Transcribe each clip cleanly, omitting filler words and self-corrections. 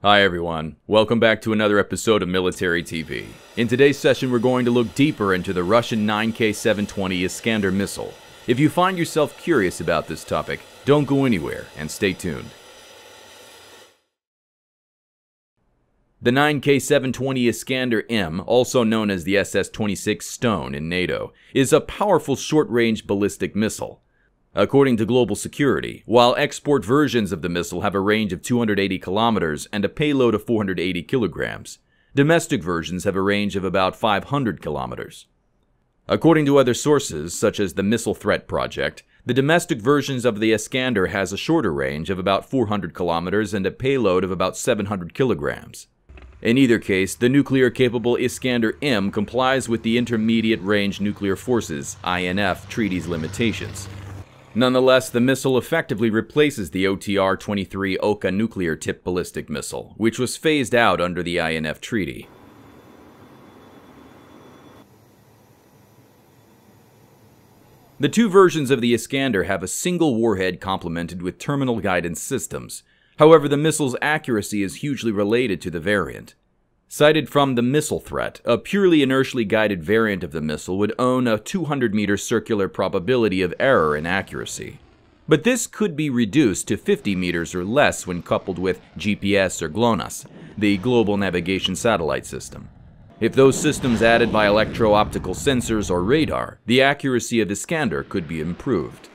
Hi everyone, welcome back to another episode of Military TV. In today's session we're going to look deeper into the Russian 9K-720 Iskander missile. If you find yourself curious about this topic, don't go anywhere and stay tuned. The 9K-720 Iskander-M, also known as the SS-26 Stone in NATO, is a powerful short-range ballistic missile. According to Global Security, while export versions of the missile have a range of 280 kilometers and a payload of 480 kilograms, domestic versions have a range of about 500 kilometers. According to other sources, such as the Missile Threat Project, the domestic versions of the Iskander has a shorter range of about 400 kilometers and a payload of about 700 kilograms. In either case, the nuclear-capable Iskander-M complies with the Intermediate Range Nuclear Forces (INF) treaty's limitations. Nonetheless, the missile effectively replaces the OTR-21 Toçka nuclear-tipped ballistic missile, which was phased out under the INF treaty. The two versions of the Iskander have a single warhead complemented with terminal guidance systems. However, the missile's accuracy is hugely related to the variant. Cited from the missile threat, a purely inertially guided variant of the missile would own a 200-meter circular probability of error in accuracy. But this could be reduced to 50 meters or less when coupled with GPS or GLONASS, the Global Navigation Satellite System. If those systems added by electro-optical sensors or radar, the accuracy of Iskander could be improved.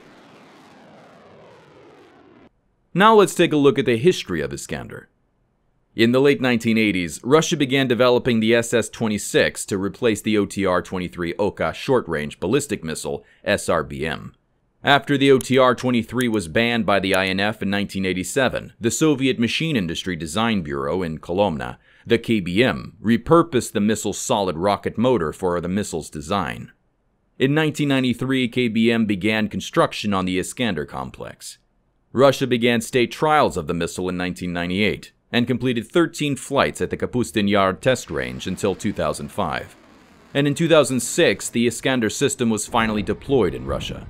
Now let's take a look at the history of Iskander. In the late 1980s, Russia began developing the SS-26 to replace the OTR-23 Toçka short-range ballistic missile, SRBM. After the OTR-23 was banned by the INF in 1987, the Soviet Machine Industry Design Bureau in Kolomna, the KBM, repurposed the missile's solid rocket motor for the missile's design. In 1993, KBM began construction on the Iskander complex. Russia began state trials of the missile in 1998. And completed 13 flights at the Kapustin Yar test range until 2005. And in 2006, the Iskander system was finally deployed in Russia.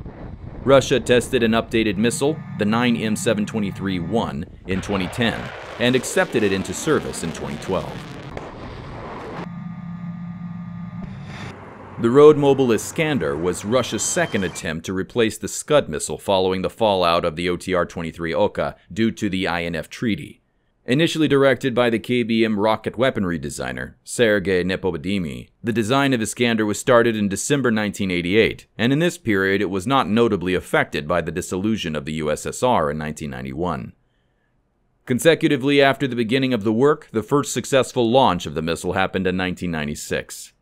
Russia tested an updated missile, the 9M723-1, in 2010, and accepted it into service in 2012. The road-mobile Iskander was Russia's second attempt to replace the Scud missile following the fallout of the OTR-23 Toçka due to the INF treaty. Initially directed by the KBM rocket weaponry designer, Sergei Nepobadymy, the design of Iskander was started in December 1988, and in this period it was not notably affected by the dissolution of the USSR in 1991. Consecutively after the beginning of the work, the first successful launch of the missile happened in 1996.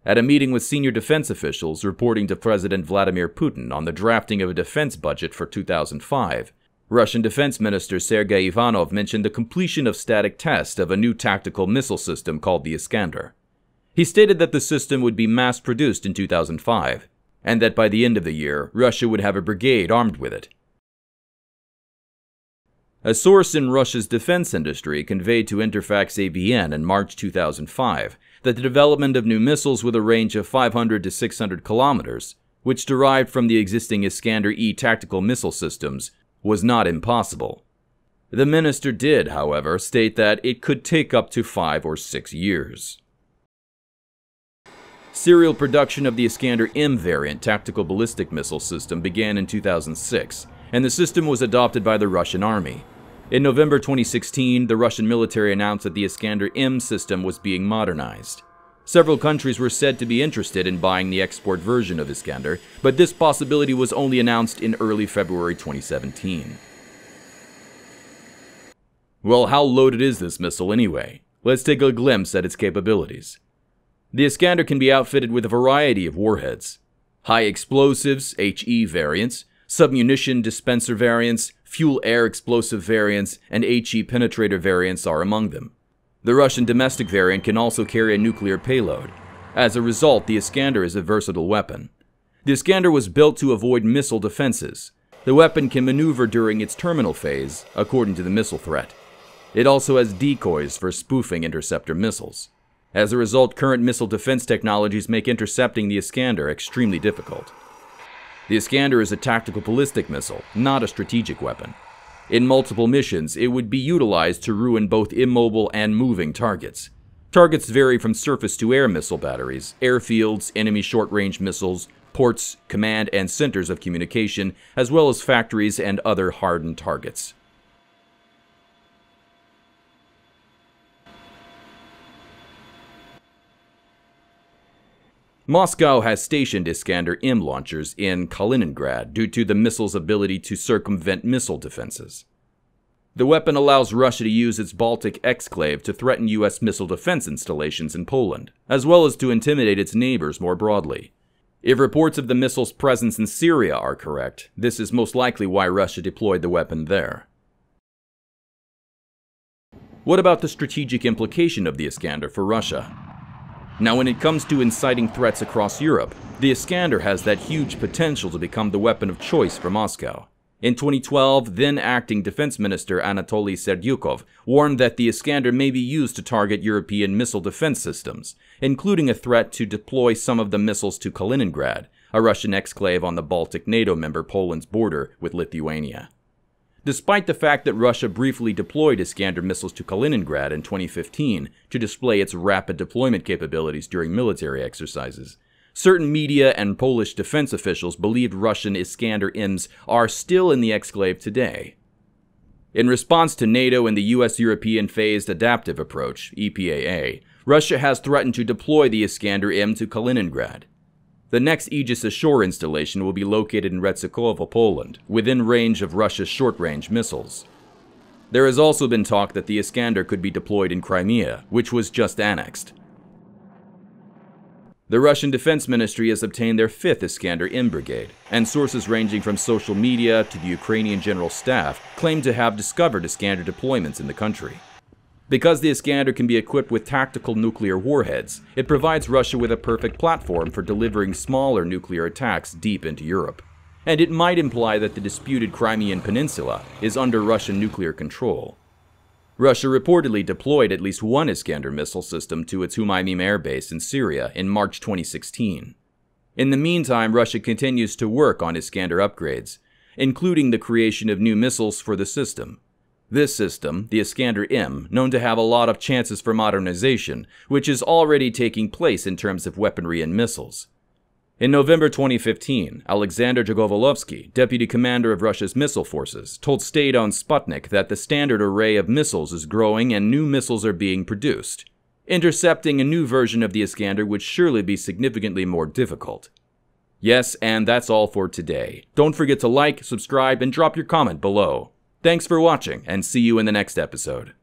At a meeting with senior defense officials reporting to President Vladimir Putin on the drafting of a defense budget for 2005, Russian Defense Minister Sergei Ivanov mentioned the completion of static tests of a new tactical missile system called the Iskander. He stated that the system would be mass-produced in 2005, and that by the end of the year, Russia would have a brigade armed with it. A source in Russia's defense industry conveyed to Interfax ABN in March 2005 that the development of new missiles with a range of 500 to 600 kilometers, which derived from the existing Iskander-E tactical missile systems, was not impossible. The minister did, however, state that it could take up to 5 or 6 years. Serial production of the Iskander-M variant tactical ballistic missile system began in 2006, and the system was adopted by the Russian Army. In November 2016, the Russian military announced that the Iskander-M system was being modernized. Several countries were said to be interested in buying the export version of Iskander, but this possibility was only announced in early February 2017. Well, how loaded is this missile anyway? Let's take a glimpse at its capabilities. The Iskander can be outfitted with a variety of warheads. High explosives, HE variants, submunition dispenser variants, fuel-air explosive variants, and HE penetrator variants are among them. The Russian domestic variant can also carry a nuclear payload. As a result, the Iskander is a versatile weapon. The Iskander was built to avoid missile defenses. The weapon can maneuver during its terminal phase, according to the missile threat. It also has decoys for spoofing interceptor missiles. As a result, current missile defense technologies make intercepting the Iskander extremely difficult. The Iskander is a tactical ballistic missile, not a strategic weapon. In multiple missions, it would be utilized to ruin both immobile and moving targets. Targets vary from surface-to-air missile batteries, airfields, enemy short-range missiles, ports, command and centers of communication, as well as factories and other hardened targets. Moscow has stationed Iskander-M launchers in Kaliningrad due to the missile's ability to circumvent missile defenses. The weapon allows Russia to use its Baltic exclave to threaten U.S. missile defense installations in Poland, as well as to intimidate its neighbors more broadly. If reports of the missile's presence in Syria are correct, this is most likely why Russia deployed the weapon there. What about the strategic implication of the Iskander for Russia? Now, when it comes to inciting threats across Europe, the Iskander has that huge potential to become the weapon of choice for Moscow. In 2012, then-acting Defense Minister Anatoly Serdyukov warned that the Iskander may be used to target European missile defense systems, including a threat to deploy some of the missiles to Kaliningrad, a Russian exclave on the Baltic NATO member Poland's border with Lithuania. Despite the fact that Russia briefly deployed Iskander missiles to Kaliningrad in 2015 to display its rapid deployment capabilities during military exercises, certain media and Polish defense officials believed Russian Iskander-Ms are still in the exclave today. In response to NATO and the US-European Phased Adaptive Approach, EPAA, Russia has threatened to deploy the Iskander-M to Kaliningrad. The next Aegis Ashore installation will be located in Redzikowo, Poland, within range of Russia's short-range missiles. There has also been talk that the Iskander could be deployed in Crimea, which was just annexed. The Russian Defense Ministry has obtained their 5th Iskander-M brigade, and sources ranging from social media to the Ukrainian General Staff claim to have discovered Iskander deployments in the country. Because the Iskander can be equipped with tactical nuclear warheads, it provides Russia with a perfect platform for delivering smaller nuclear attacks deep into Europe. And it might imply that the disputed Crimean Peninsula is under Russian nuclear control. Russia reportedly deployed at least one Iskander missile system to its Humaymim air base in Syria in March 2016. In the meantime, Russia continues to work on Iskander upgrades, including the creation of new missiles for the system. This system, the Iskander-M, known to have a lot of chances for modernization, which is already taking place in terms of weaponry and missiles. In November 2015, Alexander Jagovolovsky, deputy commander of Russia's missile forces, told state-owned Sputnik that the standard array of missiles is growing and new missiles are being produced. Intercepting a new version of the Iskander would surely be significantly more difficult. Yes, and that's all for today. Don't forget to like, subscribe, and drop your comment below. Thanks for watching, and see you in the next episode.